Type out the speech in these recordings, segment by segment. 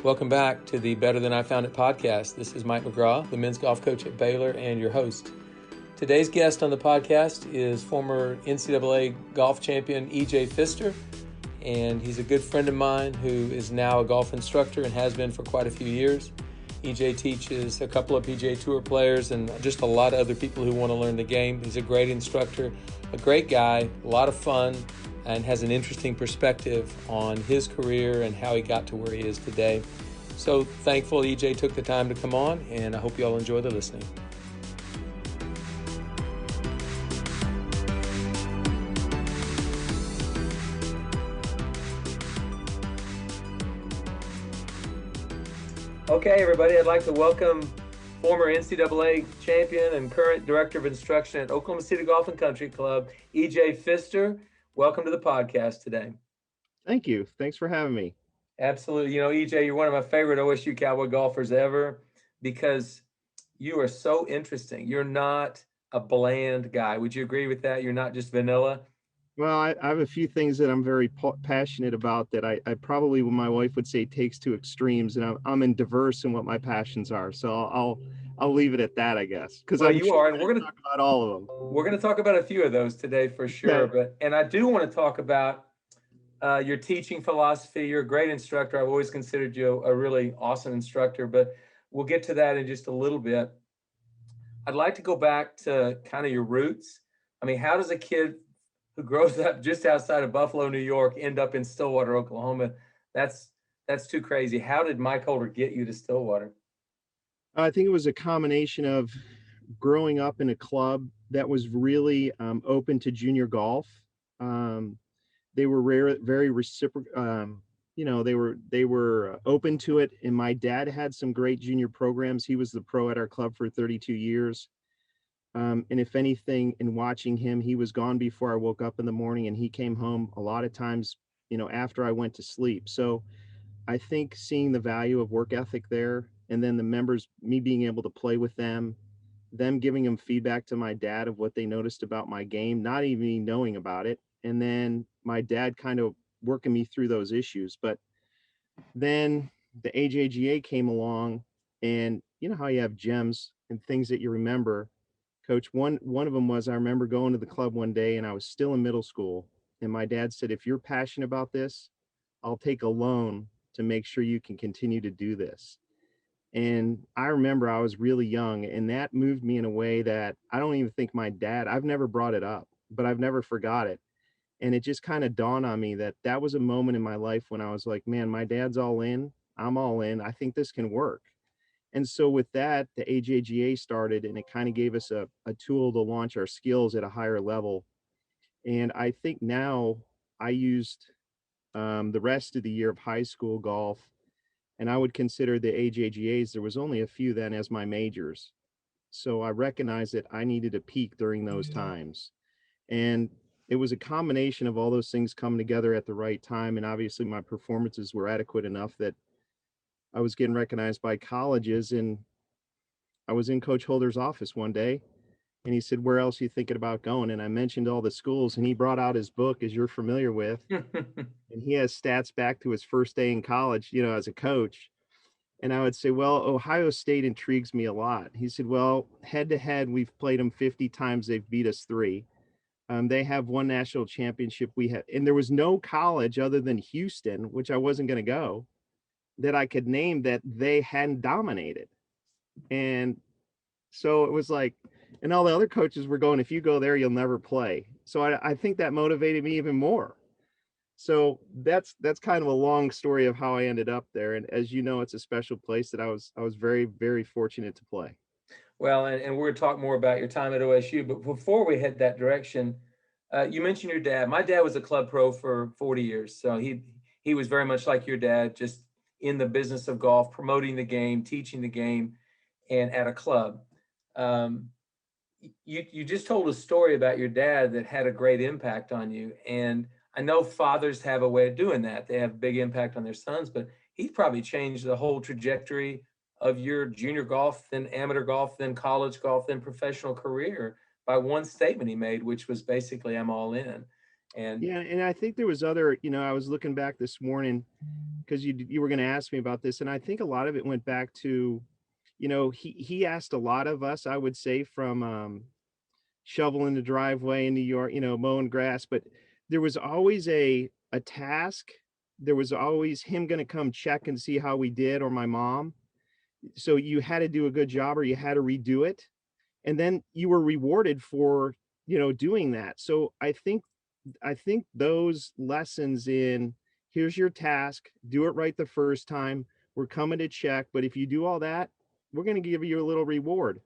Welcome back to the Better Than I Found It podcast. This is Mike McGraw, the men's golf coach at Baylor and your host. Today's guest on the podcast is former NCAA golf champion E.J. Pfister, and he's a good friend of mine who is now a golf instructor and has been for quite a few years. E.J. teaches a couple of PGA Tour players and just a lot of other people who want to learn the game. He's a great instructor, a great guy, a lot of fun, and has an interesting perspective on his career and how he got to where he is today. So thankful E.J. took the time to come on, and I hope you all enjoy the listening. Okay, everybody, I'd like to welcome former NCAA champion and current director of instruction at Oklahoma City Golf and Country Club, E.J. Pfister. Welcome to the podcast today. Thank you. Thanks for having me. Absolutely. You know, EJ, you're one of my favorite OSU Cowboy golfers ever because you are so interesting. You're not a bland guy. Would you agree with that? You're not just vanilla? Well, I have a few things that I'm very passionate about that I probably, my wife would say, takes to extremes, and I'm in diverse in what my passions are. So I'll leave it at that, I guess, because well, you are, and we're going to talk about all of them. We're going to talk about a few of those today for sure. Okay. And I do want to talk about your teaching philosophy. You're a great instructor. I've always considered you a really awesome instructor, but we'll get to that in just a little bit. I'd like to go back to kind of your roots. I mean, how does a kid who grows up just outside of Buffalo, New York, end up in Stillwater, Oklahoma? That's too crazy. How did Mike Holder get you to Stillwater? I think it was a combination of growing up in a club that was really open to junior golf. They were very reciprocal. They were open to it. And my dad had some great junior programs. He was the pro at our club for 32 years. And if anything, in watching him, he was gone before I woke up in the morning, and he came home a lot of times, after I went to sleep. So I think seeing the value of work ethic there, and then the members, me being able to play with them giving them feedback to my dad of what they noticed about my game, not even knowing about it. And then my dad kind of working me through those issues. But then the AJGA came along, and you know how you have gems and things that you remember. Coach, one of them was, I remember going to the club one day, and I was still in middle school, and my dad said, if you're passionate about this, I'll take a loan to make sure you can continue to do this. And I remember I was really young, and that moved me in a way that I don't even think I've never brought it up, but I've never forgot it. And it just kind of dawned on me that that was a moment in my life when I was like, man, my dad's all in, I'm all in, I think this can work. And so with that, the AJGA started, and it kind of gave us a tool to launch our skills at a higher level. And I think now I used the rest of the year of high school golf, and I would consider the AJGAs, there was only a few then, as my majors. So I recognized that I needed to peak during those times. And it was a combination of all those things coming together at the right time. And obviously my performances were adequate enough that I was getting recognized by colleges. And I was in Coach Holder's office one day, and he said, where else are you thinking about going? And I mentioned all the schools, and he brought out his book, as you're familiar with. And he has stats back to his first day in college, as a coach. And I would say, well, Ohio State intrigues me a lot. He said, well, head to head, we've played them 50 times. They've beat us 3. They have one national championship. And there was no college other than Houston, which I wasn't going to go, that I could name that they hadn't dominated. And so it was like, and all the other coaches were going, if you go there, you'll never play. So I think that motivated me even more. So that's kind of a long story of how I ended up there. And as you know, it's a special place that I was very, very fortunate to play. Well, and we're going to talk more about your time at OSU, but before we head that direction, you mentioned your dad. My dad was a club pro for 40 years. So he was very much like your dad, just in the business of golf, promoting the game, teaching the game, and at a club. You just told a story about your dad that had a great impact on you. And I know fathers have a way of doing that. They have a big impact on their sons, but he probably changed the whole trajectory of your junior golf, then amateur golf, then college golf, then professional career by one statement he made, which was basically, I'm all in. And Yeah, and I think there was other, I was looking back this morning because you were going to ask me about this, and I think a lot of it went back to, he asked a lot of us, I would say, from shoveling the driveway in New York, mowing grass, but there was always a task. There was always him going to come check and see how we did, or my mom. So you had to do a good job or you had to redo it. And then you were rewarded for, doing that. So I think those lessons in, here's your task, do it right the first time. We're coming to check, but if you do all that, we're going to give you a little reward.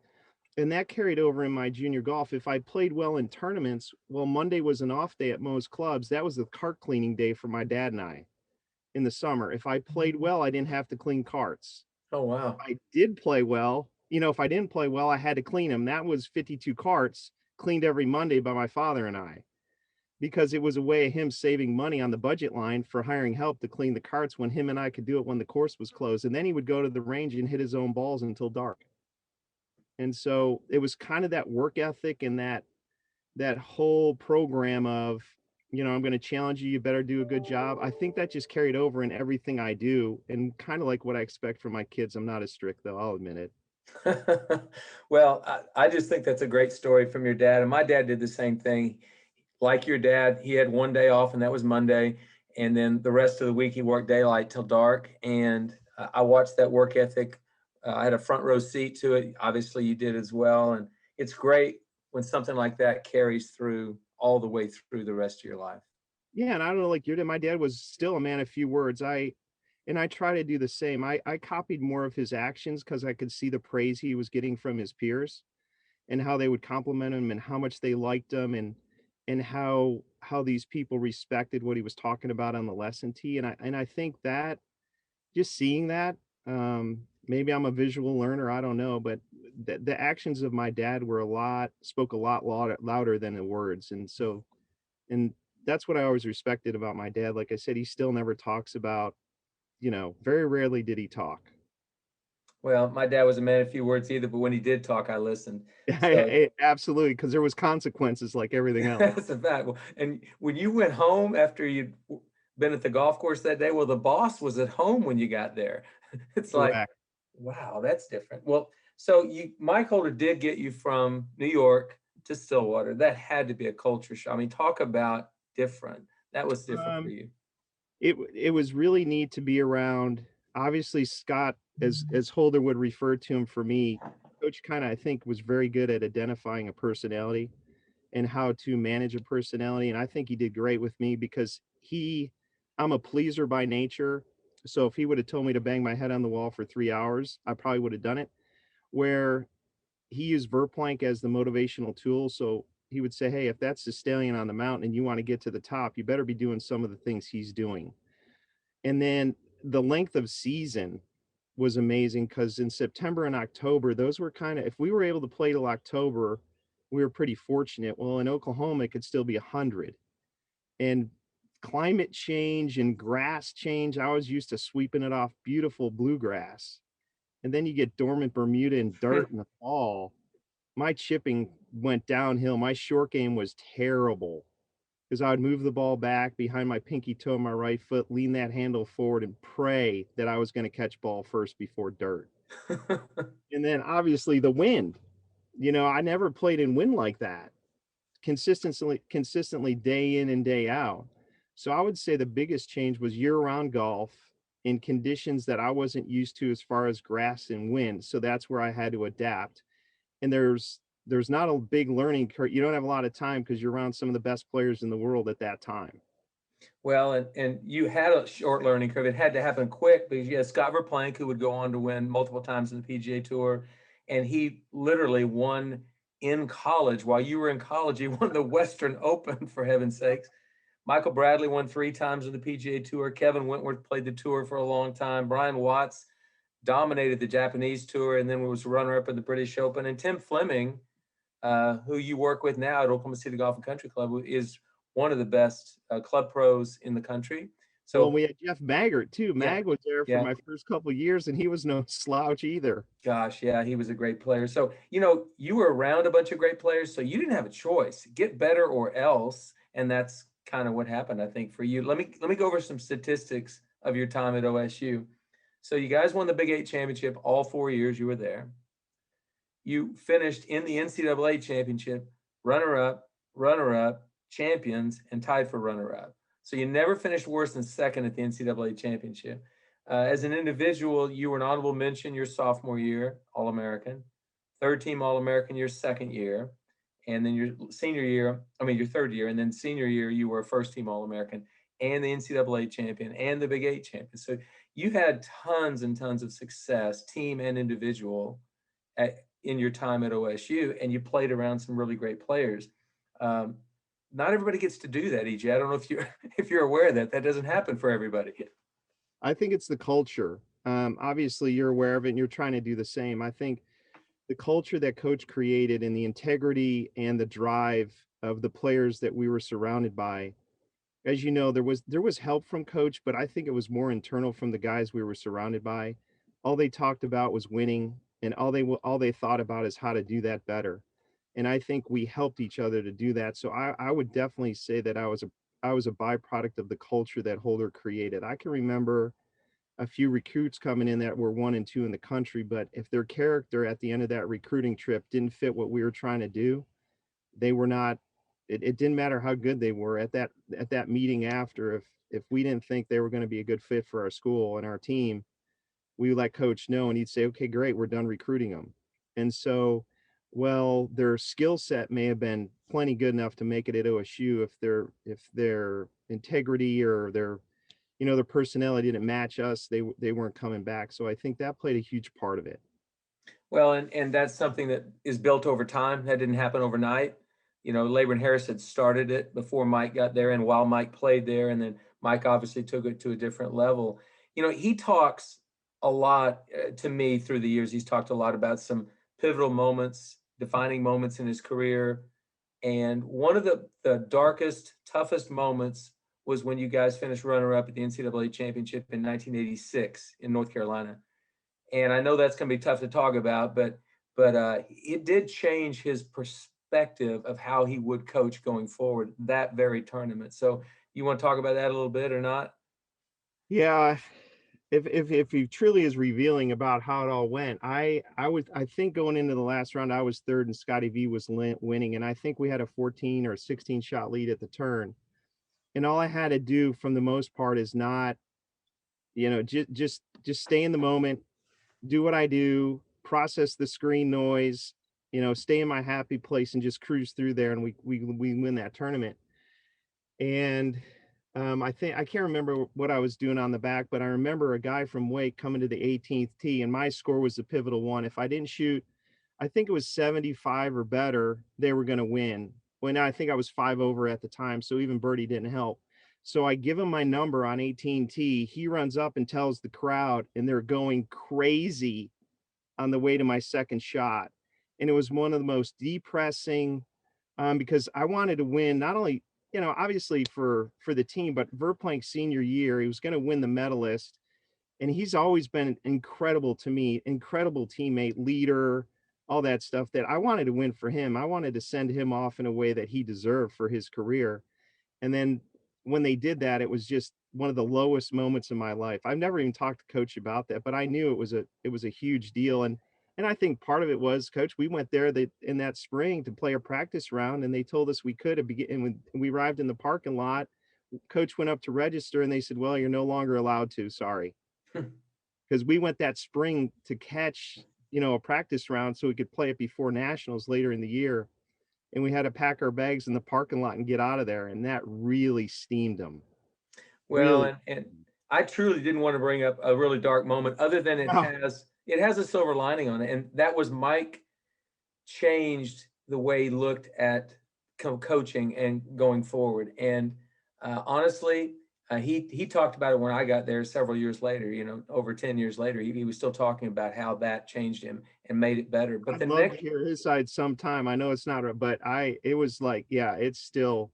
And that carried over in my junior golf. If I played well in tournaments, well, Monday was an off day at most clubs. That was the cart cleaning day for my dad and I in the summer. If I played well, I didn't have to clean carts. oh If wow. I did play well, if I didn't play well, I had to clean them. That was 52 carts cleaned every Monday by my father and I, because it was a way of him saving money on the budget line for hiring help to clean the carts when him and I could do it when the course was closed. And then he would go to the range and hit his own balls until dark. And so it was kind of that work ethic and that whole program of, I'm going to challenge you, you better do a good job. I think that just carried over in everything I do, and kind of like what I expect from my kids. I'm not as strict, though, I'll admit it. Well, I just think that's a great story from your dad. And my dad did the same thing. Like your dad, he had one day off, and that was Monday. And then the rest of the week, he worked daylight till dark. And I watched that work ethic. I had a front row seat to it. Obviously, you did as well. And it's great when something like that carries through all the way through the rest of your life. Yeah, and I don't know, like your dad, my dad was still a man of few words. I try to do the same. I copied more of his actions because I could see the praise he was getting from his peers and how they would compliment him and how much they liked him, and how these people respected what he was talking about on the lesson tee. And I think that just seeing that, maybe I'm a visual learner, I don't know, but the actions of my dad spoke a lot louder than the words. And that's what I always respected about my dad. Like I said, he still never talks about, very rarely did he talk. Well, my dad was a man of few words either, but when he did talk, I listened. So Absolutely, because there was consequences like everything else. that's a fact. And when you went home after you'd been at the golf course that day, well, the boss was at home when you got there. It's like, Correct. wow, that's different. Well, so Mike Holder did get you from New York to Stillwater. That had to be a culture shock. I mean, talk about different. That was different for Um, you. it was really neat to be around. Obviously, Scott, as Holder would refer to him for me, Coach kind of, I think, was very good at identifying a personality and how to manage a personality. And I think he did great with me because I'm a pleaser by nature. So if he would have told me to bang my head on the wall for 3 hours, I probably would have done it. Where he used Verplank as the motivational tool. So he would say, hey, if that's the stallion on the mountain and you want to get to the top, you better be doing some of the things he's doing. And then the length of season was amazing because in September and October, those were kind of, if we were able to play till October, we were pretty fortunate. Well, in Oklahoma, it could still be 100. And climate change and grass change, I was used to sweeping it off beautiful bluegrass. And then you get dormant Bermuda and dirt in the fall. My chipping went downhill. My short game was terrible because I would move the ball back behind my pinky toe of my right foot, lean that handle forward, and pray that I was going to catch ball first before dirt. And then obviously the wind. I never played in wind like that consistently day in and day out. So I would say the biggest change was year-round golf in conditions that I wasn't used to as far as grass and wind. So that's where I had to adapt. And there's not a big learning curve. You don't have a lot of time because you're around some of the best players in the world at that time. Well, and you had a short learning curve. It had to happen quick because you had Scott Verplank, who would go on to win multiple times in the PGA Tour, and he literally won in college. While you were in college, he won the Western Open, for heaven's sakes. Michael Bradley won 3 times on the PGA Tour. Kevin Wentworth played the tour for a long time. Brian Watts dominated the Japanese Tour and then was runner-up in the British Open. And Tim Fleming, who you work with now at Oklahoma City Golf and Country Club, is one of the best club pros in the country. Well, So we had Jeff Maggart too. yeah, Mag was there for yeah, my first couple of years, and he was no slouch either. gosh, yeah, he was a great player. So, you were around a bunch of great players, so you didn't have a choice. Get better or else, and that's kind of what happened, I think, for you. Let me go over some statistics of your time at OSU. So you guys won the Big Eight championship all 4 years you were there. You finished in the NCAA championship, runner up, champions, and tied for runner up. So you never finished worse than second at the NCAA championship. As an individual, you were an honorable mention your sophomore year, All American, third team All American your second year, and then your third year, and then senior year, you were a first team All American and the NCAA champion and the Big Eight champion. So you had tons and tons of success, team and individual, in your time at OSU, and you played around some really great players. Um, Not everybody gets to do that, EJ. I don't know if you're if you're aware of that. That doesn't happen for everybody. I think it's the culture. Obviously, you're aware of it, and you're trying to do the same. I think the culture that Coach created and the integrity and the drive of the players that we were surrounded by. As you know, there was help from Coach, but I think it was more internal from the guys we were surrounded by. All they talked about was winning, and all they thought about is how to do that better. And I think we helped each other to do that. So I would definitely say that I was a byproduct of the culture that Holder created. I can remember a few recruits coming in that were 1 and 2 in the country, but if their character at the end of that recruiting trip didn't fit what we were trying to do, they were not. It didn't matter how good they were at that meeting after. If we didn't think they were going to be a good fit for our school and our team, we would let Coach know, and he'd say, "Okay, great, we're done recruiting them." And so, well, their skill set may have been plenty good enough to make it at OSU. If their integrity or their personality didn't match us, they weren't coming back. So I think that played a huge part of it. Well, and that's something that is built over time. That didn't happen overnight. Labor and Harris had started it before Mike got there, and while Mike played there, and then Mike obviously took it to a different level. He talks a lot to me through the years. He's talked a lot about some pivotal moments, defining moments in his career. And one of the darkest, toughest moments was when you guys finished runner up at the NCAA championship in 1986 in North Carolina. And I know that's going to be tough to talk about, but it did change his perspective of how he would coach going forward, that very tournament. So you want to talk about that a little bit or not? Yeah, if he truly is revealing about how it all went, I think going into the last round I was third and Scotty V was winning, and I think we had a 14 or 16 shot lead at the turn, and all I had to do from the most part is not, just stay in the moment, do what I do, process the screen noise, stay in my happy place and just cruise through there, and we win that tournament. And I think I can't remember what I was doing on the back, but I remember a guy from Wake coming to the 18th tee, and my score was the pivotal one. If I didn't shoot, I think it was 75 or better, they were going to win. When I think I was 5 over at the time, so even birdie didn't help. So I give him my number on 18T. He runs up and tells the crowd, and they're going crazy on the way to my second shot. And it was one of the most depressing, because I wanted to win, not only, obviously for the team, but Verplank's senior year, he was going to win the medalist. And he's always been incredible to me, incredible teammate, leader, all that stuff, that I wanted to win for him. I wanted to send him off in a way that he deserved for his career. And then when they did that, it was just one of the lowest moments in my life. I've never even talked to Coach about that, but I knew it was a huge deal. And I think part of it was, Coach, we went there in that spring to play a practice round, and they told us we could. And when we arrived in the parking lot, Coach went up to register, and they said, "Well, you're no longer allowed to. Sorry." Because we went that spring to catch, a practice round so we could play it before nationals later in the year. And we had to pack our bags in the parking lot and get out of there. And that really steamed them. Well, Really. and I truly didn't want to bring up a really dark moment, other than Oh, it has a silver lining on it, and that was Mike changed the way he looked at coaching and going forward. And honestly, he talked about it when I got there several years later. Over 10 years later, he was still talking about how that changed him and made it better. But I'd the love to next, hear his side sometime. I know it's not, but it was like, yeah, it still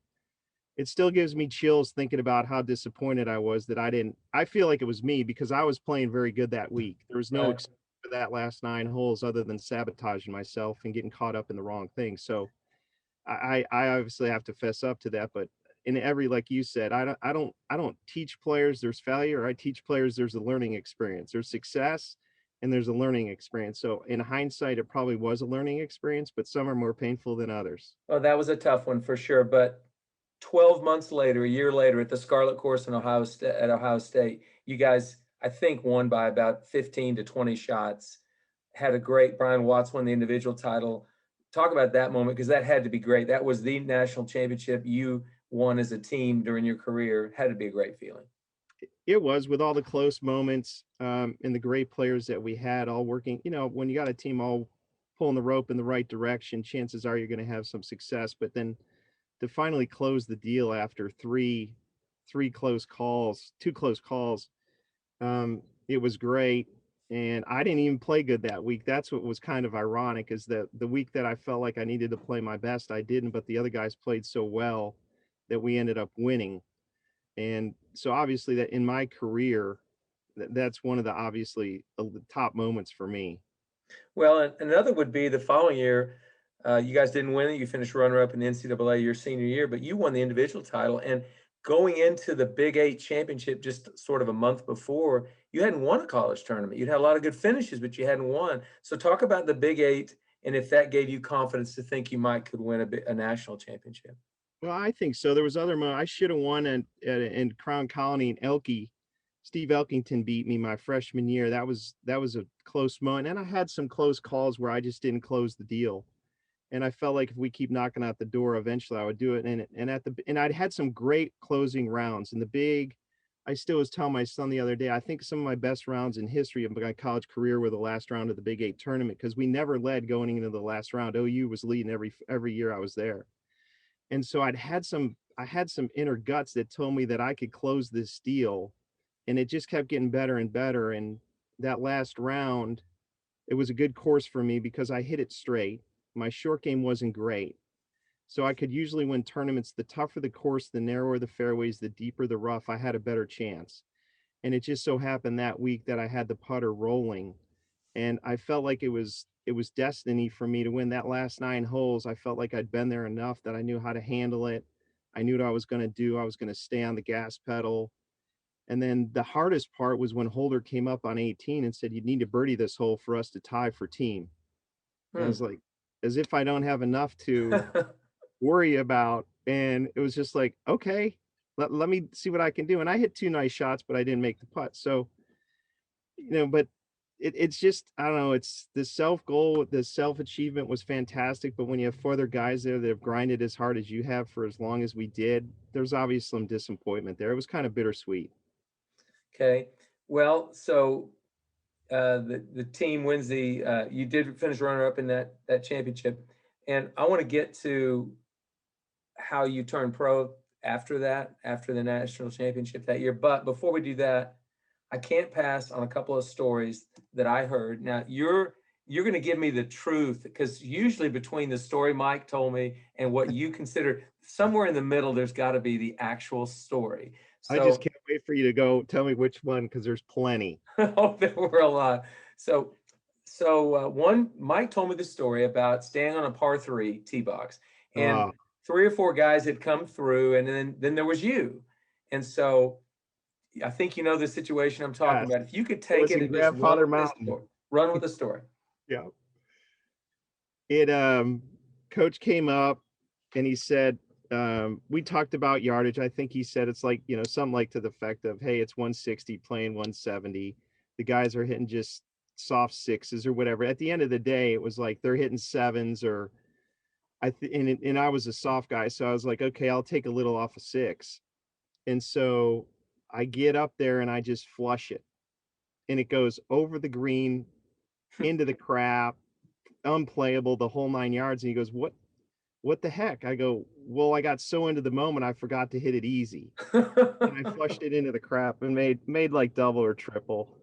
gives me chills thinking about how disappointed I was that I feel like it was me because I was playing very good that week. There was no right, excuse for that last 9 holes other than sabotaging myself and getting caught up in the wrong thing. So I obviously have to fess up to that, but in every, like you said, I don't teach players there's failure. I teach players there's a learning experience. There's success and there's a learning experience. So in hindsight, it probably was a learning experience, but some are more painful than others. Well, that was a tough one for sure. But 12 months later, a year later, at the Scarlet Course in Ohio State, you guys, I think, won by about 15 to 20 shots. Had a great Brian Watts won the individual title. Talk about that moment, because that had to be great. That was the national championship you won as a team during your career. Had to be a great feeling. It was, with all the close moments, and the great players that we had all working. When you got a team all pulling the rope in the right direction, chances are you're going to have some success. But then to finally close the deal after two close calls, it was great. And I didn't even play good that week. That's what was kind of ironic, is that the week that I felt like I needed to play my best, I didn't, but the other guys played so well that we ended up winning. And so obviously that in my career, that's one of the obviously the top moments for me. Well, and another would be the following year. You guys didn't win it. You finished runner-up in the NCAA your senior year, but you won the individual title. And going into the Big 8 championship just sort of a month before, you hadn't won a college tournament. You'd had a lot of good finishes, but you hadn't won. So talk about the Big 8 and if that gave you confidence to think you could win a national championship. Well, I think so. There was other I should have won in Crown Colony and Elke. Steve Elkington beat me my freshman year. That was a close moment. And I had some close calls where I just didn't close the deal. And I felt like if we keep knocking out the door, eventually I would do it. And I'd had some great closing rounds in the big. I still was telling my son the other day, I think some of my best rounds in history of my college career were the last round of the Big 8 tournament, because we never led going into the last round. OU was leading every year I was there. And so I had some inner guts that told me that I could close this deal, and it just kept getting better and better. And that last round, it was a good course for me because I hit it straight. My short game wasn't great, so I could usually win tournaments. The tougher the course, the narrower the fairways, the deeper the rough, I had a better chance. And it just so happened that week that I had the putter rolling, and I felt like it was destiny for me to win that last 9 holes. I felt like I'd been there enough that I knew how to handle it. I knew what I was going to do. I was going to stay on the gas pedal. And then the hardest part was when Holder came up on 18 and said, "You need to birdie this hole for us to tie for team." And I was like, as if I don't have enough to worry about. And it was just like, okay, let me see what I can do. And I hit 2 nice shots, but I didn't make the putt. So, but it's just, I don't know, it's the self-goal, the self-achievement was fantastic. But when you have 4 other guys there that have grinded as hard as you have for as long as we did, there's obviously some disappointment there. It was kind of bittersweet. Okay. Well, so the team wins you did finish runner-up in that championship. And I want to get to how you turned pro after the national championship that year. But before we do that, I can't pass on a couple of stories that I heard. Now, you're going to give me the truth, because usually between the story Mike told me and what you consider, somewhere in the middle, there's got to be the actual story. So, I just can't wait for you to go tell me which one, because there's plenty. Oh, there were a lot. So one, Mike told me the story about staying on a par 3 tee box, and 3 or 4 guys had come through, and then there was you. And so I think you know the situation I'm talking about. If you could take it and just run with the story. Yeah. Coach came up and he said, we talked about yardage. I think he said it's like, something like to the effect of, hey, it's 160 playing 170. The guys are hitting just soft 6s or whatever. At the end of the day, it was like they're hitting 7s, or and I was a soft guy, so I was like, okay, I'll take a little off a 6. And so I get up there and I just flush it, and it goes over the green into the crap, unplayable, the whole 9 yards. And he goes, what the heck? I go, well, I got so into the moment, I forgot to hit it easy. And I flushed it into the crap and made like double or triple.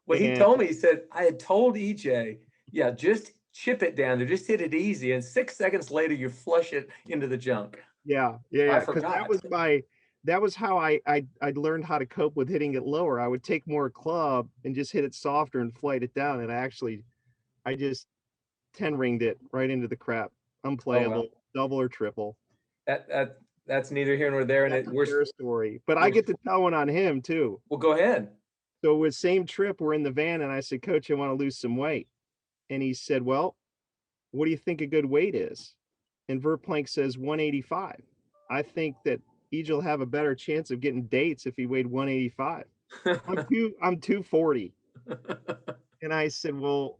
Well, he told me, he said, I had told EJ, yeah, just chip it down there, just hit it easy. And 6 seconds later, you flush it into the junk. Yeah. Because that was how I learned how to cope with hitting it lower. I would take more club and just hit it softer and flight it down. And I just 10 ringed it right into the crap. Unplayable, double or triple. That that's neither here nor there. That's And their story. But I get to tell one on him too. well, go ahead. So with same trip, we're in the van and I said, Coach, I want to lose some weight. And he said, well, what do you think a good weight is? And Verplank says 185. I think that Ej will have a better chance of getting dates if he weighed 185. I'm 240. And I said, well,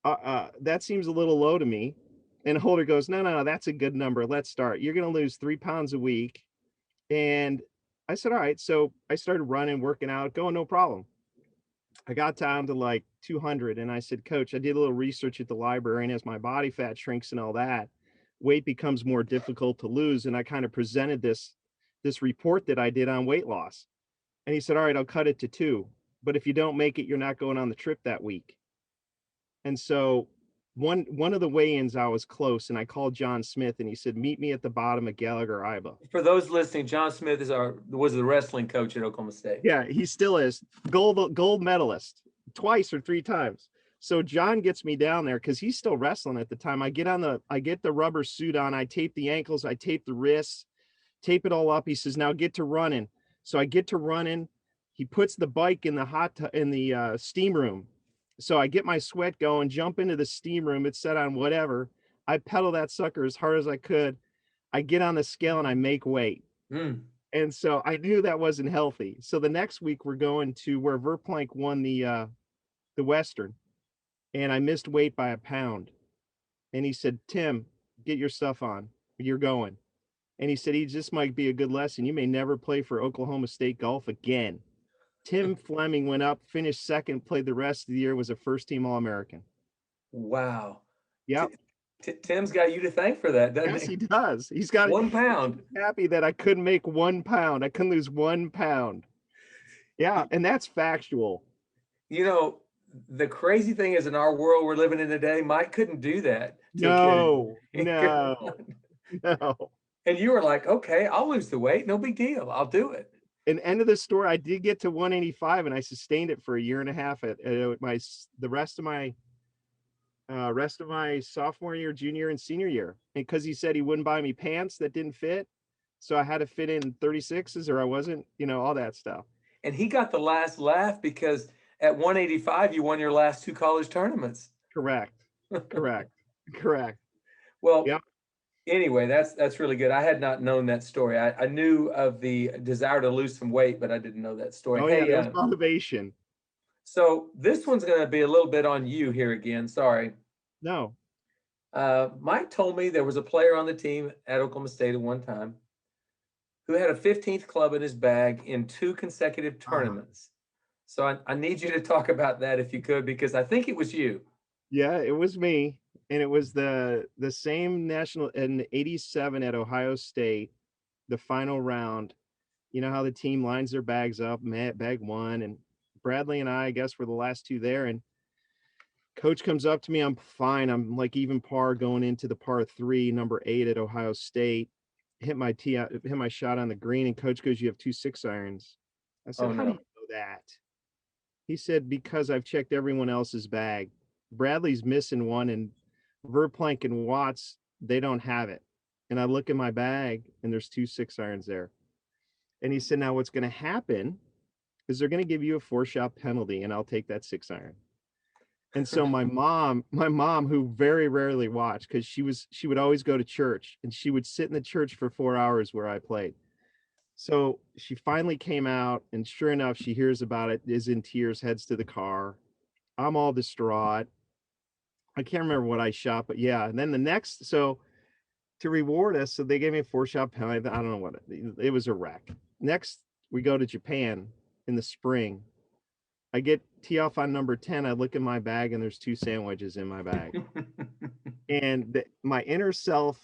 that seems a little low to me. And Holder goes, no, that's a good number. Let's start. You're going to lose 3 pounds a week. And I said, all right. So I started running, working out, going, no problem. I got down to like 200. And I said, Coach, I did a little research at the library. And as my body fat shrinks and all that, weight becomes more difficult to lose. And I kind of presented this report that I did on weight loss. And he said, all right, I'll cut it to 2. But if you don't make it, you're not going on the trip that week. And so one of the weigh-ins, I was close, and I called John Smith, and he said, meet me at the bottom of Gallagher Iba. For those listening, John Smith was the wrestling coach at Oklahoma State. Yeah, he still is. Gold medalist twice or 3 times. So John gets me down there because he's still wrestling at the time. I get the rubber suit on, I tape the ankles, I tape the wrists, tape it all up. He says, now get to running. So I get to running. He puts the bike in the steam room. So I get my sweat going, jump into the steam room. It's set on whatever. I pedal that sucker as hard as I could. I get on the scale and I make weight. And so I knew that wasn't healthy. So the next week we're going to where Verplank won the Western, and I missed weight by 1 pound. And he said, Tim, get your stuff on. You're going. And he said, this might be a good lesson. You may never play for Oklahoma State golf again. Tim Fleming went up, finished second, played the rest of the year, was a first-team All-American. Wow. Yep. Tim's got you to thank for that, doesn't he? Yes, he does. He's got 1 pound. He's happy that I couldn't make 1 pound. I couldn't lose 1 pound. Yeah, and that's factual. You know, the crazy thing is in our world we're living in today, Mike couldn't do that. No. And you were like, okay, I'll lose the weight. No big deal. I'll do it. And end of the story, I did get to 185, and I sustained it for a year and a half at the rest of my sophomore year, junior, and senior year. And because he said he wouldn't buy me pants that didn't fit, so I had to fit in 36s, or I wasn't, all that stuff. And he got the last laugh because at 185, you won your last 2 college tournaments. Correct. Well, yeah. Anyway, that's really good. I had not known that story. I knew of the desire to lose some weight, but I didn't know that story. Oh, yeah, that's motivation. So this one's going to be a little bit on you here again. Sorry. No. Mike told me there was a player on the team at Oklahoma State at one time who had a 15th club in his bag in 2 consecutive tournaments. So I need you to talk about that if you could, because I think it was you. Yeah, it was me. And it was the same national in 87 at Ohio State, the final round. You know how the team lines their bags up, bag 1, and Bradley and I guess, were the last 2 there. And coach comes up to me. I'm fine. I'm like even par going into the par 3, number 8 at Ohio State. Hit my shot on the green, and coach goes, "You have 2 6-irons." I said, "How do you know that?" He said, "Because I've checked everyone else's bag. Bradley's missing one, and Verplank and Watts, they don't have it." And I look in my bag, and there's 2 6-irons there. And he said, "Now what's going to happen is they're going to give you a 4-shot penalty, and I'll take that 6-iron." And so my mom, who very rarely watched, because she would always go to church, and she would sit in the church for 4 hours where I played. So she finally came out, and sure enough, she hears about it, is in tears, heads to the car. I'm all distraught. I can't remember what I shot, but yeah. And then so to reward us, so they gave me a 4-shot penalty. I don't know what it was, a wreck. Next, we go to Japan in the spring. I get tee off on number 10. I look in my bag, and there's 2 sandwiches in my bag. And my inner self,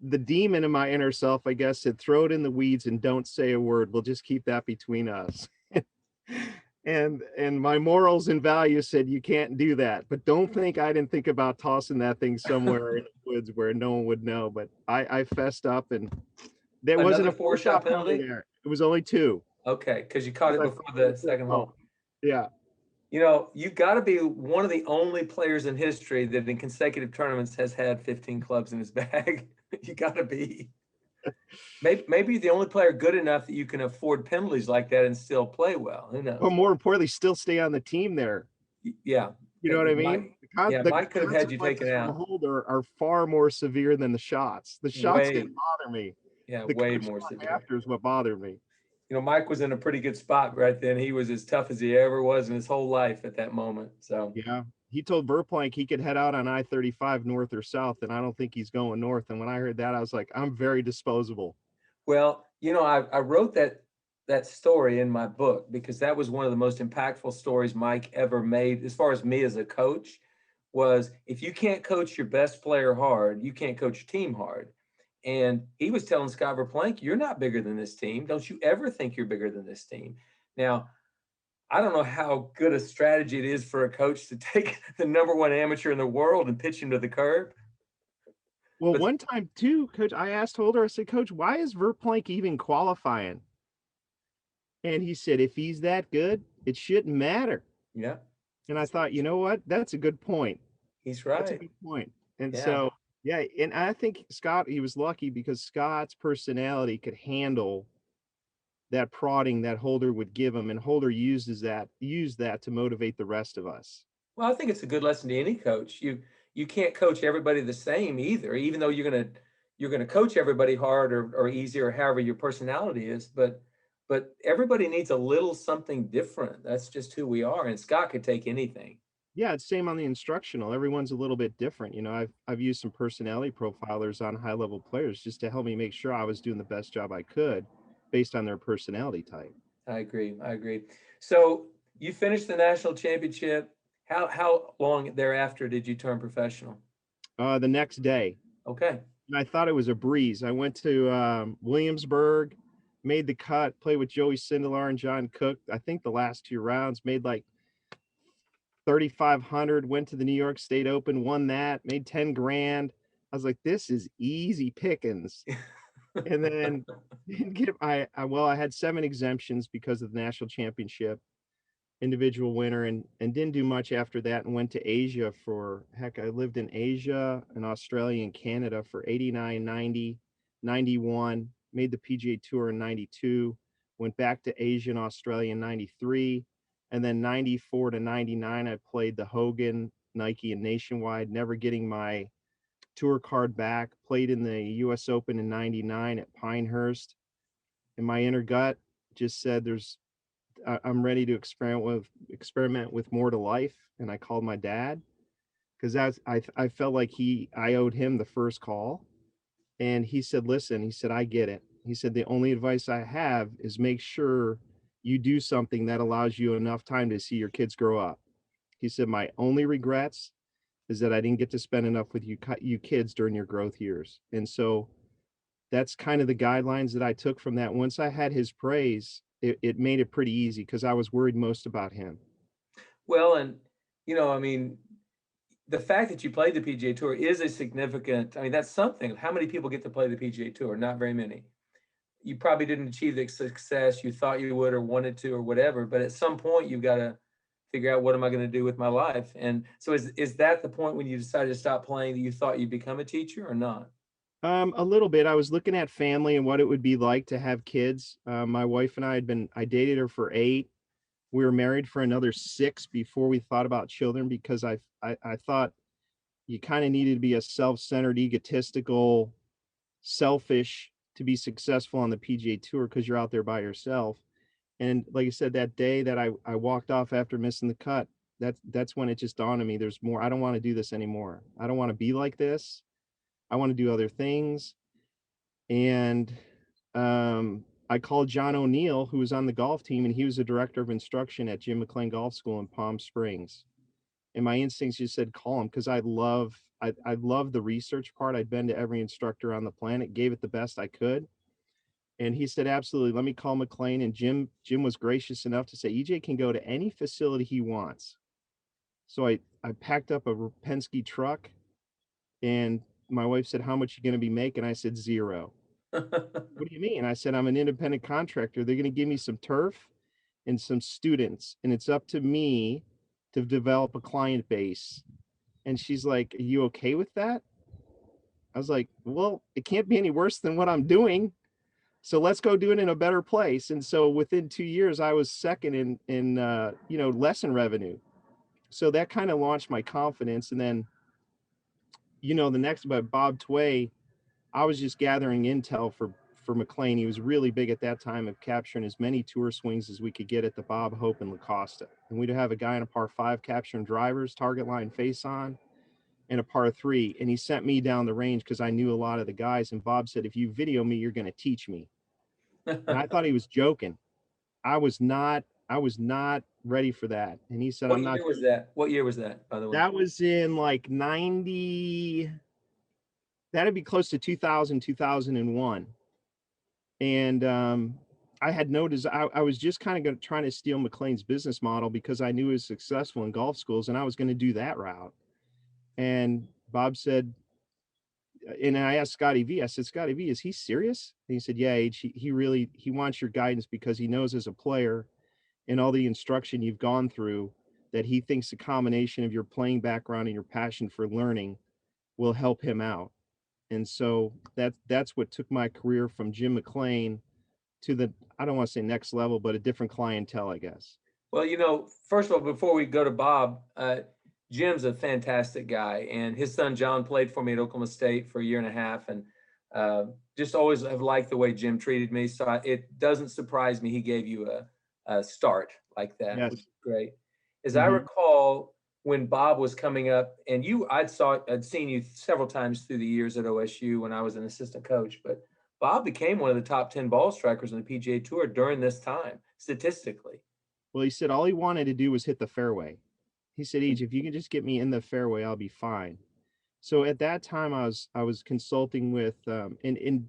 the demon in my inner self, I guess, said, "Throw it in the weeds and don't say a word. We'll just keep that between us." And my morals and values said, "You can't do that." But don't think I didn't think about tossing that thing somewhere in the woods where no one would know. But I fessed up, and there wasn't a 4-shot penalty there. It was only 2. Okay, because you caught it before the second hole. Yeah. You got to be one of the only players in history that in consecutive tournaments has had 15 clubs in his bag. You got to be. Maybe the only player good enough that you can afford penalties like that and still play well. Who knows? But more importantly, still stay on the team there. Yeah. You know what I mean? The Mike could have had you taken consequences from a out. holder are far more severe than the shots. The shots didn't bother me. Yeah, The way coach more severe. after is what bothered me. You know, Mike was in a pretty good spot right then. He was as tough as he ever was in his whole life at that moment. So yeah, he told Verplank he could head out on I-35 north or south, and I don't think he's going north. And when I heard that, I was like, I'm very disposable. well, you know, I wrote that story in my book because that was one of the most impactful stories Mike ever made as far as me as a coach. Was if you can't coach your best player hard, you can't coach your team hard. And he was telling Scott Verplank, you're not bigger than this team. Don't you ever think you're bigger than this team. Now, I don't know how good a strategy it is for a coach to take the number one amateur in the world and pitch him to the curb. Well, But one time too, Coach, I asked Holder, I said, Coach, why is Verplank even qualifying? And he said, if he's that good, it shouldn't matter. yeah, And I thought, you know what? That's a good point. he's That's a right. good point. And Yeah. so, yeah, and I think Scott, he was lucky because Scott's personality could handle that prodding that Holder would give him, and Holder used that to motivate the rest of us. Well, I think it's a good lesson to any coach. You can't coach everybody the same either, even though you're gonna coach everybody hard or easy or however your personality is, but everybody needs a little something different. That's just who we are. And Scott could take anything. Yeah, it's same on the instructional. Everyone's a little bit different. I've used some personality profilers on high level players just to help me make sure I was doing the best job I could based on their personality type. I agree. I agree. So you finished the national championship. How long thereafter did you turn professional? The next day, Okay. and I thought it was a breeze. I went to Williamsburg, made the cut, played with Joey Sindelar and John Cook. I think the last two rounds, made like 3,500. Went to the New York State Open, won that, made 10 grand. I was like, this is easy pickings. And then I had 7 exemptions because of the national championship, individual winner, and didn't do much after that, and went to Asia for, heck, I lived in Asia and Australia and Canada for 89, 90, 91, made the PGA Tour in 92, went back to Asia and Australia in 93, and then 94 to 99 I played the Hogan, Nike, and Nationwide, never getting my tour card back. Played in the US Open in 99 at Pinehurst, and my inner gut just said I'm ready to experiment with more to life. And I called my dad because I felt like I owed him the first call. And he said, listen, he said, I get it. He said, the only advice I have is make sure you do something that allows you enough time to see your kids grow up. He said, my only regrets is that I didn't get to spend enough with you kids during your growth years. And so that's kind of the guidelines that I took from that. Once I had his praise, it made it pretty easy because I was worried most about him. Well, and I mean, the fact that you played the PGA Tour is a significant. I mean, that's something. How many people get to play the PGA Tour? Not very many. You probably didn't achieve the success you thought you would or wanted to or whatever. But at some point, you've got to figure out what am I going to do with my life. And so, is that the point when you decided to stop playing that you thought you'd become a teacher or not? A little bit. I was looking at family and what it would be like to have kids. My wife and I dated her for 8. We were married for another 6 before we thought about children because I thought you kind of needed to be a self-centered, egotistical, selfish to be successful on the PGA Tour because you're out there by yourself. And like I said, that day that I walked off after missing the cut, that's when it just dawned on me, there's more. I don't want to do this anymore. I don't want to be like this. I want to do other things. And I called John O'Neill, who was on the golf team, and he was the director of instruction at Jim McLean Golf School in Palm Springs. And my instincts just said, call him, because I love the research part. I'd been to every instructor on the planet, gave it the best I could. And he said, absolutely, let me call McLean. And Jim was gracious enough to say, EJ can go to any facility he wants. So I packed up a Penske truck, and my wife said, how much are you going to be making? I said, 0. What do you mean? I said, I'm an independent contractor. They're going to give me some turf and some students, and it's up to me to develop a client base. And she's like, are you okay with that? I was like, well, it can't be any worse than what I'm doing. So let's go do it in a better place. And so within 2 years, I was second in lesson revenue. So that kind of launched my confidence. And then, the next, but Bob Tway, I was just gathering intel for McLean. He was really big at that time of capturing as many tour swings as we could get at the Bob, Hope, and La Costa. And we'd have a guy in a par 5 capturing drivers, target line face on, and a par 3. And he sent me down the range because I knew a lot of the guys. And Bob said, if you video me, you're going to teach me. And I thought he was joking. I was not ready for that. And he said, What year was that? What year was that, by the way? That was in like 90. That'd be close to 2000, 2001. And I had noticed I was just kind of trying to steal McLean's business model because I knew he was successful in golf schools, and I was going to do that route. And Bob said, and I asked Scotty V, I said, Scotty V, is he serious? And he said, yeah, H, he wants your guidance because he knows as a player and all the instruction you've gone through that he thinks the combination of your playing background and your passion for learning will help him out. And so that's what took my career from Jim McLean to the, I don't want to say next level, but a different clientele, I guess. Well, first of all, before we go to Bob, Jim's a fantastic guy, and his son John played for me at Oklahoma State for a year and a half, and just always have liked the way Jim treated me. So it doesn't surprise me he gave you a start like that, Yes. which is great. As I recall, when Bob was coming up, and I'd seen you several times through the years at OSU when I was an assistant coach, but Bob became one of the top 10 ball strikers on the PGA Tour during this time, statistically. Well, he said all he wanted to do was hit the fairway. He said, Age, if you can just get me in the fairway, I'll be fine. So at that time, I was consulting with, and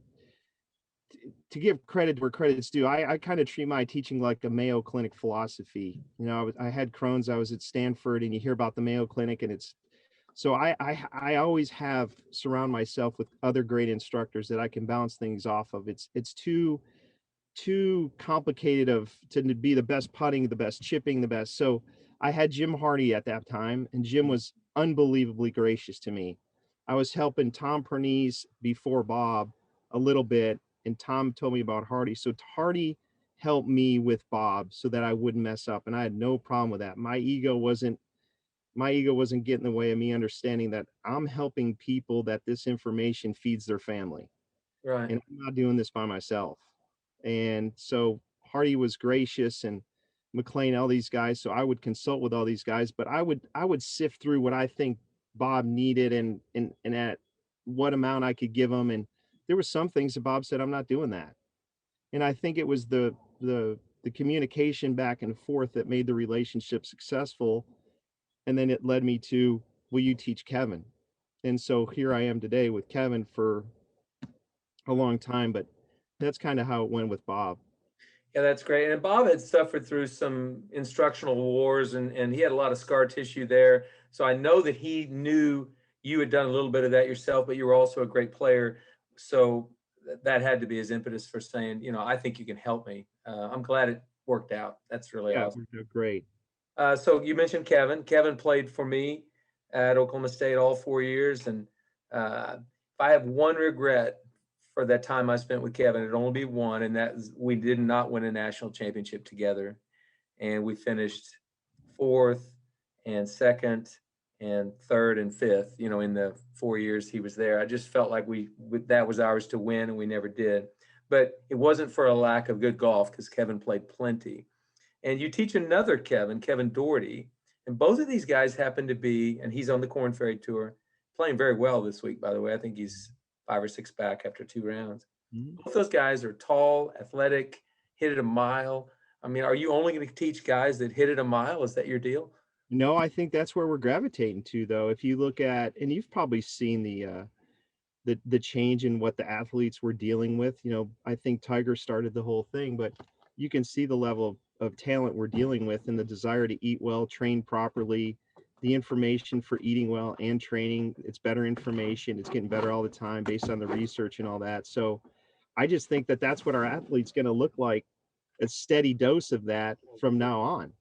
to give credit where credit's due, I kind of treat my teaching like a Mayo Clinic philosophy. I had Crohn's, I was at Stanford, and you hear about the Mayo Clinic, and so I always have surround myself with other great instructors that I can bounce things off of. It's too complicated to be the best putting, the best chipping, the best. So I had Jim Hardy at that time, and Jim was unbelievably gracious to me. I was helping Tom Pernice before Bob a little bit, and Tom told me about Hardy. So Hardy helped me with Bob so that I wouldn't mess up, and I had no problem with that. My ego wasn't getting in the way of me understanding that I'm helping people, that this information feeds their family. Right. And I'm not doing this by myself. And so Hardy was gracious, and McLean, all these guys. So I would consult with all these guys, but I would sift through what I think Bob needed and at what amount I could give him. And there were some things that Bob said, I'm not doing that. And I think it was the communication back and forth that made the relationship successful. And then it led me to, will you teach Kevin? And so here I am today with Kevin for a long time, but that's kind of how it went with Bob. Yeah, that's great. And Bob had suffered through some instructional wars, and he had a lot of scar tissue there. So I know that he knew you had done a little bit of that yourself, but you were also a great player. So that had to be his impetus for saying, I think you can help me. I'm glad it worked out. That's really awesome. Great. So you mentioned Kevin. Kevin played for me at Oklahoma State all 4 years. And if I have one regret for that time I spent with Kevin, it'd only be one, and that is we did not win a national championship together. And we finished 4th and 2nd and 3rd and 5th, in the 4 years he was there. I just felt like that was ours to win, and we never did. But it wasn't for a lack of good golf, because Kevin played plenty. And you teach another Kevin Doherty, and both of these guys happen to be, and he's on the Korn Ferry Tour, playing very well this week, by the way. I think he's 5 or 6 back after 2 rounds. Both those guys are tall, athletic, hit it a mile. I mean, are you only going to teach guys that hit it a mile? Is that your deal? No, I think that's where we're gravitating to, though. If you look at, and you've probably seen the change in what the athletes were dealing with. I think Tiger started the whole thing, but you can see the level of talent we're dealing with, and the desire to eat well, train properly, the information for eating well and training. It's better information. It's getting better all the time based on the research and all that. So I just think that that's what our athlete's going to look like, a steady dose of that from now on.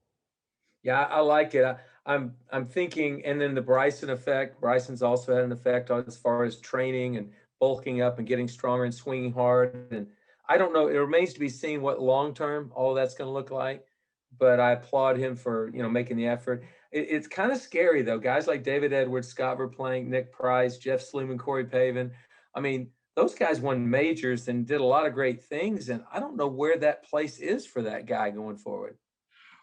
Yeah, I like it. I'm thinking, and then the Bryson effect. Bryson's also had an effect on as far as training and bulking up and getting stronger and swinging hard. And I don't know. It remains to be seen what long term all that's going to look like. But I applaud him for making the effort. It's kind of scary though. Guys like David Edwards, Scott Verplank, Nick Price, Jeff Sluman, Corey Pavin. I mean, those guys won majors and did a lot of great things. And I don't know where that place is for that guy going forward.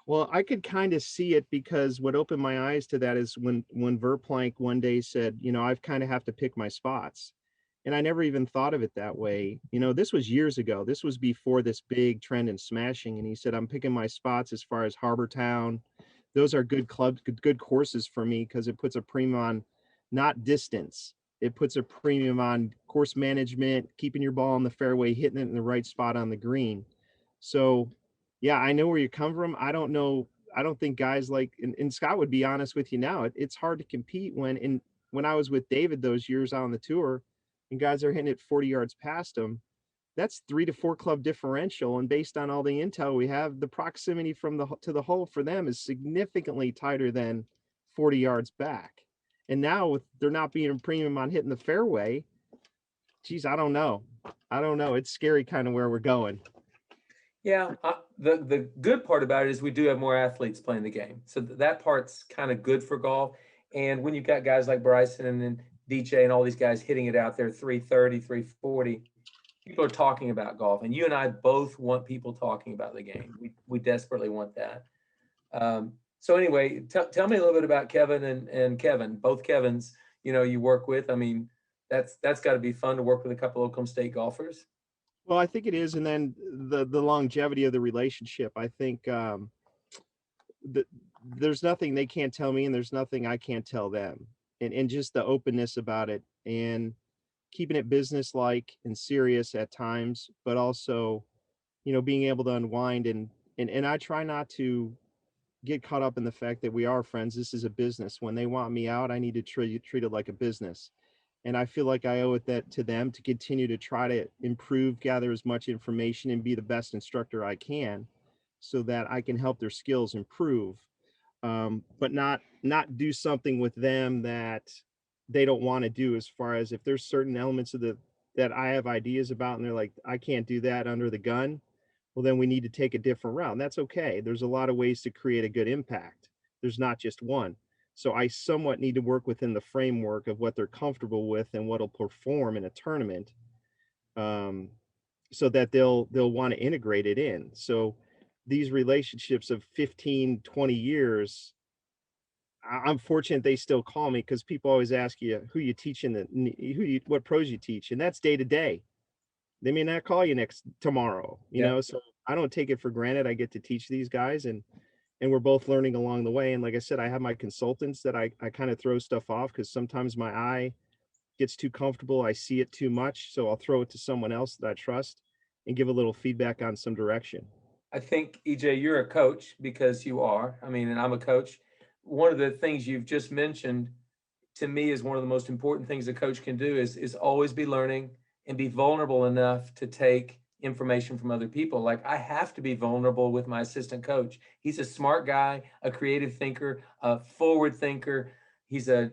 Well, I could kind of see it, because what opened my eyes to that is when Verplank one day said, I've kind of have to pick my spots. And I never even thought of it that way. This was years ago. This was before this big trend in smashing. And he said, I'm picking my spots as far as Harbor Town. Those are good clubs, good courses for me, because it puts a premium on not distance. It puts a premium on course management, keeping your ball on the fairway, hitting it in the right spot on the green. So yeah, I know where you come from. I don't know. I don't think guys like, and Scott would be honest with you now, it's hard to compete when I was with David those years on the tour and guys are hitting it 40 yards past them. That's 3 to 4 club differential. And based on all the intel we have, the proximity to the hole for them is significantly tighter than 40 yards back. And now with there not being a premium on hitting the fairway, geez, I don't know. It's scary kind of where we're going. Yeah, the good part about it is we do have more athletes playing the game. So that part's kind of good for golf. And when you've got guys like Bryson and then DJ and all these guys hitting it out there 330, 340, people are talking about golf. And you and I both want people talking about the game. We desperately want that. So anyway, tell me a little bit about Kevin and Kevin, both Kevins, you work with. I mean, that's got to be fun to work with a couple of Oklahoma State golfers. Well, I think it is, and then the longevity of the relationship. I think there's nothing they can't tell me, and there's nothing I can't tell them, and just the openness about it, and keeping it business-like and serious at times, but also, being able to unwind and I try not to get caught up in the fact that we are friends. This is a business. When they want me out, I need to treat it like a business. And I feel like I owe it to them to continue to try to improve, gather as much information, and be the best instructor I can, so that I can help their skills improve, but not do something with them that they don't want to do. As far as if there's certain elements of that I have ideas about, and they're like, I can't do that under the gun, well, then we need to take a different route. And that's okay. There's a lot of ways to create a good impact. There's not just one. So I somewhat need to work within the framework of what they're comfortable with and what'll perform in a tournament, so that they'll want to integrate it in. So these relationships of 15, 20 years, I'm fortunate they still call me, because people always ask you who you teach what pros you teach, and that's day to day. They may not call you tomorrow, so I don't take it for granted. I get to teach these guys, and we're both learning along the way. And like I said, I have my consultants that I kind of throw stuff off, because sometimes my eye gets too comfortable. I see it too much. So I'll throw it to someone else that I trust and give a little feedback on some direction. I think, EJ, you're a coach because you are. I mean, and I'm a coach. One of the things you've just mentioned to me is one of the most important things a coach can do is always be learning and be vulnerable enough to take information from other people. Like, I have to be vulnerable with my assistant coach. He's a smart guy, a creative thinker, a forward thinker. He's a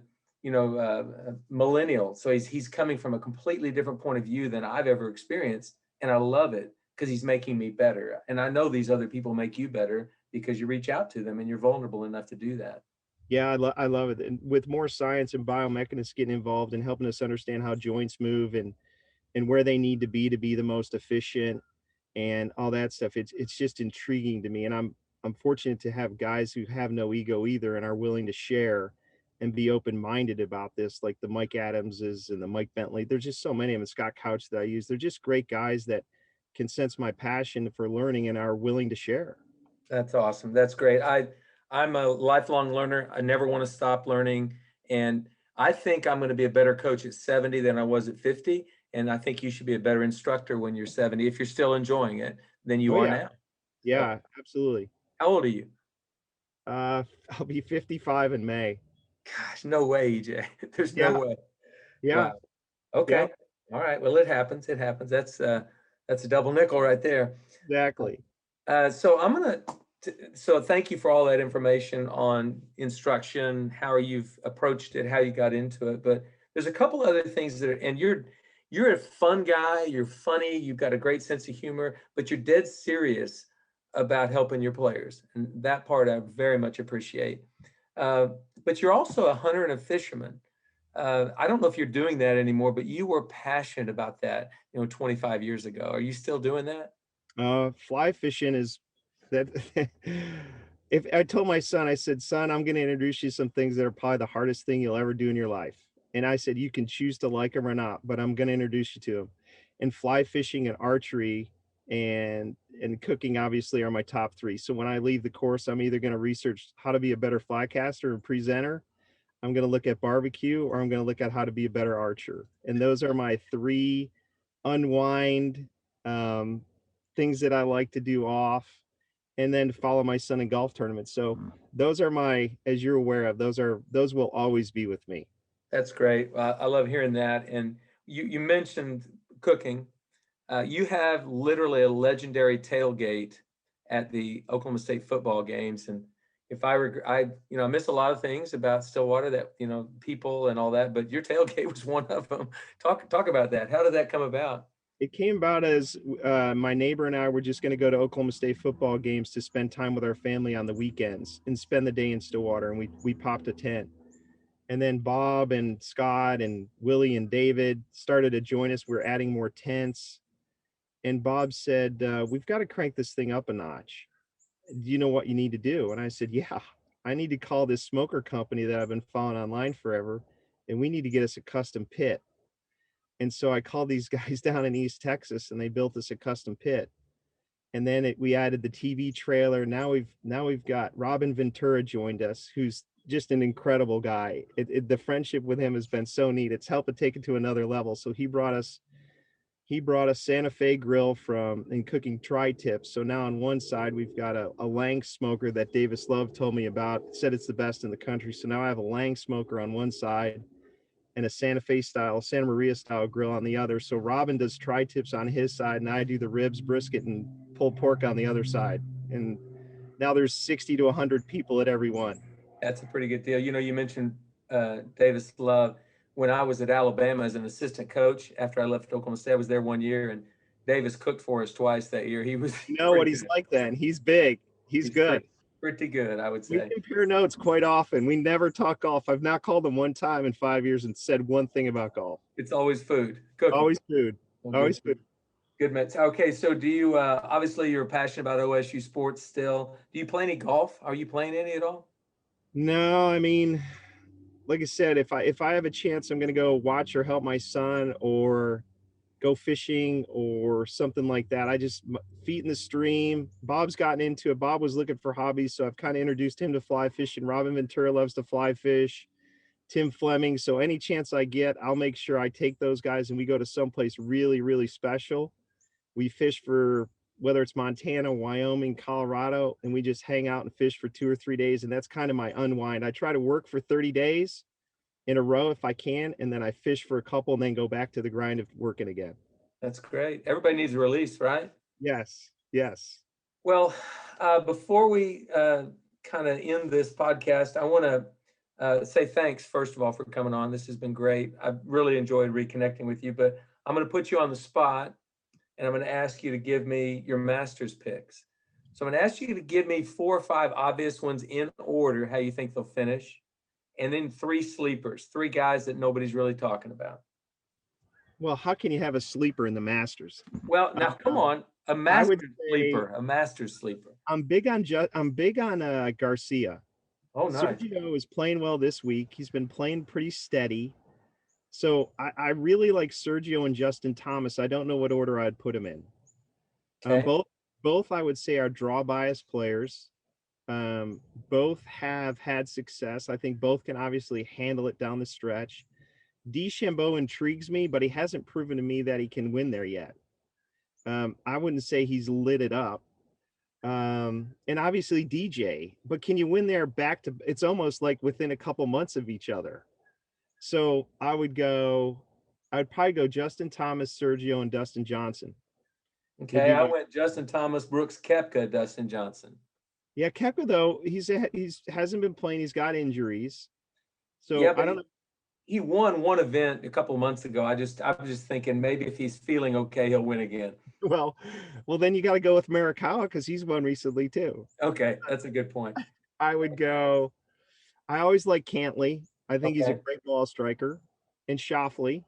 millennial. So he's coming from a completely different point of view than I've ever experienced. And I love it because he's making me better. And I know these other people make you better because you reach out to them and you're vulnerable enough to do that. Yeah, I love it. And with more science and biomechanics getting involved and helping us understand how joints move and where they need to be the most efficient and all that stuff, it's just intriguing to me. And I'm fortunate to have guys who have no ego either and are willing to share and be open-minded about this, like the Mike Adamses and the Mike Bentley. There's just so many of them, Scott Couch, that I use. They're just great guys that can sense my passion for learning and are willing to share. That's awesome. That's great. I'm a lifelong learner. I never want to stop learning. And I think I'm going to be a better coach at 70 than I was at 50. And I think you should be a better instructor when you're 70, if you're still enjoying it, than you are now. Yeah, absolutely. How old are you? I'll be 55 in May. Gosh, no way, EJ. There's no way. Yeah. Wow. Okay. Yep. All right. Well, it happens. That's a double nickel right there. Exactly. So I'm going to So thank you for all that information on instruction, how you've approached it, how you got into it. But there's a couple other things that are, and you're a fun guy, you're funny, you've got a great sense of humor, but you're dead serious about helping your players. And that part I very much appreciate. Uh, but you're also a hunter and a fisherman. I don't know if you're doing that anymore, but you were passionate about that, 25 years ago. Are you still doing that? Fly fishing is that. If I told my son, I said, son, I'm going to introduce you to some things that are probably the hardest thing you'll ever do in your life. And I said, you can choose to like them or not, but I'm going to introduce you to them. And fly fishing and archery and cooking obviously are my top three. So when I leave the course, I'm either going to research how to be a better fly caster and presenter. I'm going to look at barbecue, or I'm going to look at how to be a better archer. And those are my three unwind um, things that I like to do off, and then follow my son in golf tournaments. So those are my, as you're aware of, those will always be with me. That's great. I love hearing that. And you mentioned cooking. You have literally a legendary tailgate at the Oklahoma State football games. And if I miss a lot of things about Stillwater that, people and all that, but your tailgate was one of them. Talk about that. How did that come about? It came about as my neighbor and I were just going to go to Oklahoma State football games to spend time with our family on the weekends and spend the day in Stillwater. And we popped a tent. And then Bob and Scott and Willie and David started to join us. We're adding more tents. And Bob said, we've got to crank this thing up a notch. Do you know what you need to do? And I said, yeah, I need to call this smoker company that I've been following online forever, and we need to get us a custom pit. And so I called these guys down in East Texas, and they built us a custom pit. And then we added the TV trailer. Now we've got Robin Ventura joined us, who's just an incredible guy. The friendship with him has been so neat. It's helped to take it to another level. So he brought us Santa Fe grill and cooking tri-tips. So now on one side, we've got a Lang smoker that Davis Love told me about, said it's the best in the country. So now I have a Lang smoker on one side and a Santa Maria style grill on the other. So Robin does tri-tips on his side, and I do the ribs, brisket, and pulled pork on the other side. And now there's 60 to 100 people at every one. That's a pretty good deal. You mentioned Davis Love. When I was at Alabama as an assistant coach, after I left Oklahoma State, I was there 1 year, and Davis cooked for us twice that year. He was what he's like then. He's big. He's good. Pretty good, I would say. We compare notes quite often. We never talk golf. I've not called him one time in 5 years and said one thing about golf. It's always food. Cooking. Always food. Always food. Good, Matt. Okay, so do you, obviously you're passionate about OSU sports still. Do you play any golf? Are you playing any at all? No, I mean, like I said, if I have a chance, I'm going to go watch or help my son or go fishing or something like that. I just feet in the stream. Bob's gotten into it. Bob was looking for hobbies, so I've kind of introduced him to fly fishing. Robin Ventura loves to fly fish. Tim Fleming. So any chance I get, I'll make sure I take those guys and we go to someplace really, really special. We fish for whether it's Montana, Wyoming, Colorado, and we just hang out and fish for 2 or 3 days. And that's kind of my unwind. I try to work for 30 days in a row if I can, and then I fish for a couple and then go back to the grind of working again. That's great. Everybody needs a release, right? Yes. Yes. Well, before we kind of end this podcast, I want to say thanks, first of all, for coming on. This has been great. I've really enjoyed reconnecting with you, but I'm going to put you on the spot, and I'm going to ask you to give me your master's picks. So I'm going to ask you to give me 4 or 5 obvious ones in order, how you think they'll finish, and then 3 sleepers, 3 guys that nobody's really talking about. Well, how can you have a sleeper in the Masters? Well, now come on, a master's sleeper. I'm big on Garcia. Oh, nice. Sergio is playing well this week. He's been playing pretty steady. So I really like Sergio and Justin Thomas. I don't know what order I'd put them in. Okay. Both I would say are draw bias players. Both have had success. I think both can obviously handle it down the stretch. DeChambeau intrigues me, but he hasn't proven to me that he can win there yet. I wouldn't say he's lit it up. And obviously DJ, but can you win there it's almost like within a couple months of each other. So I would probably go Justin Thomas, Sergio, and Dustin Johnson. Okay, I went Justin Thomas, Brooks Koepka, Dustin Johnson. Yeah, Koepka though, he's hasn't been playing. He's got injuries, so Yeah, I but don't know. he won one event a couple of months ago. I'm just thinking maybe if he's feeling okay, he'll win again. Well, then you got to go with Morikawa because he's won recently too. Okay, that's a good point. I would go. I always like Cantley. I think he's a Okay, great ball striker, and Schauffele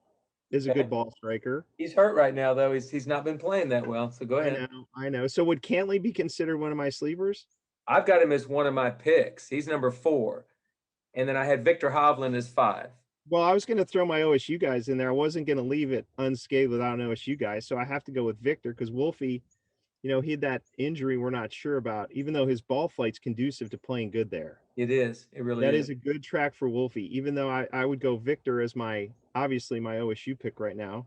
is a okay. good ball striker. He's hurt right now though. He's not been playing that well. So go ahead. I know. So would Cantley be considered one of my sleepers? I've got him as one of my picks. He's number 4, and then I had Victor Hovland as 5. Well, I was going to throw my OSU guys in there. I wasn't going to leave it unscathed without an OSU guy, so I have to go with Victor because Wolfie, he had that injury we're not sure about, even though his ball flight's conducive to playing good there. It is. It really That is. is a good track for Wolfie, even though I would go Victor as obviously my OSU pick right now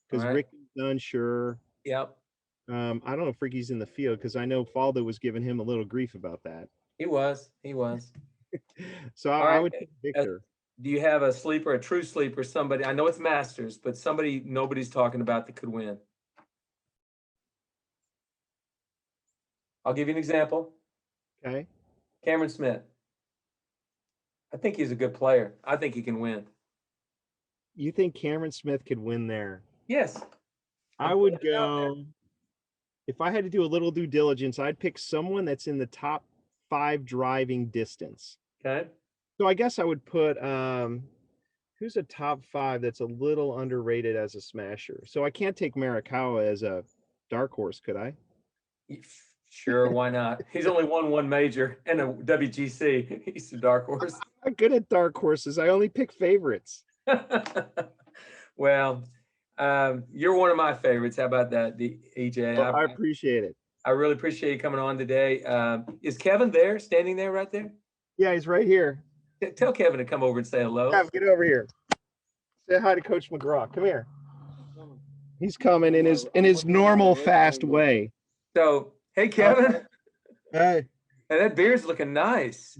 because All right. Ricky's unsure. Yep. I don't know if Ricky's in the field because I know Faldo was giving him a little grief about that. He was. So All I right. would pick Victor. Do you have a sleeper, a true sleeper, somebody? I know it's Masters, but somebody nobody's talking about that could win. I'll give you an example. Okay. Cameron Smith. I think he's a good player. I think he can win. You think Cameron Smith could win there? Yes. I would go, if I had to do a little due diligence, I'd pick someone that's in the top 5 driving distance. Okay. So I guess I would put, who's a top 5 that's a little underrated as a smasher? So I can't take Morikawa as a dark horse, could I? Sure, why not? He's only won one major and a WGC. He's a dark horse. I'm not good at dark horses. I only pick favorites. Well, you're one of my favorites. How about that, EJ? Well, I appreciate it. I really appreciate you coming on today. Is Kevin there, standing there right there? Yeah, he's right here. Tell Kevin to come over and say hello. Kev, get over here. Say hi to Coach McGraw. Come here. He's coming in his normal fast way. So, hey, Kevin. Hey. And that beard's looking nice.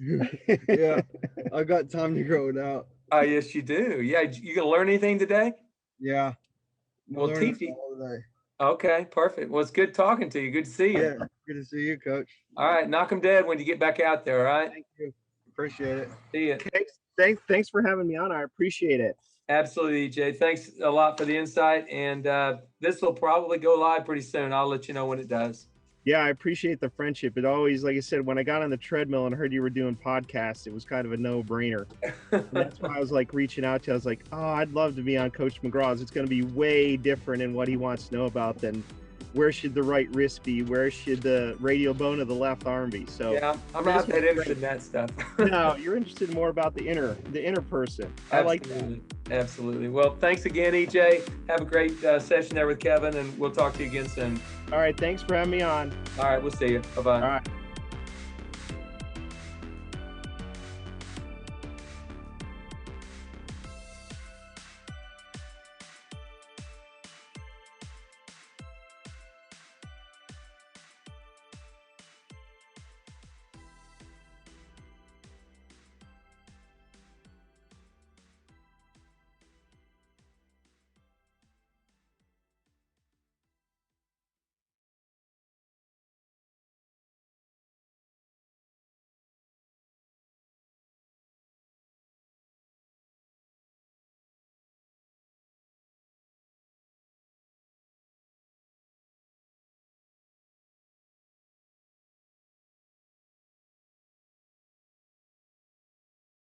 Yeah, I got time to grow it out. Oh, yes, you do. Yeah, you gonna learn anything today? Yeah. Well, TP. All day. Okay, perfect. Well, it's good talking to you. Good to see you. Yeah, good to see you, Coach. All right, knock 'em dead when you get back out there. All right. Thank you. Appreciate it. See ya. Thanks for having me on. I appreciate it. Absolutely, EJ. Thanks a lot for the insight. And this will probably go live pretty soon. I'll let you know when it does. Yeah, I appreciate the friendship. It always, like I said, when I got on the treadmill and heard you were doing podcasts, it was kind of a no-brainer. That's why I was like reaching out to you. I was like, oh, I'd love to be on Coach McGraw's. It's going to be way different in what he wants to know about than where should the right wrist be, where should the radial bone of the left arm be. So yeah, I'm not that interested in that stuff. No, you're interested more about the inner person. I like that. Absolutely. Well, thanks again, EJ. Have a great session there with Kevin, and we'll talk to you again soon. All right, thanks for having me on. All right, we'll see you. Bye-bye. All right.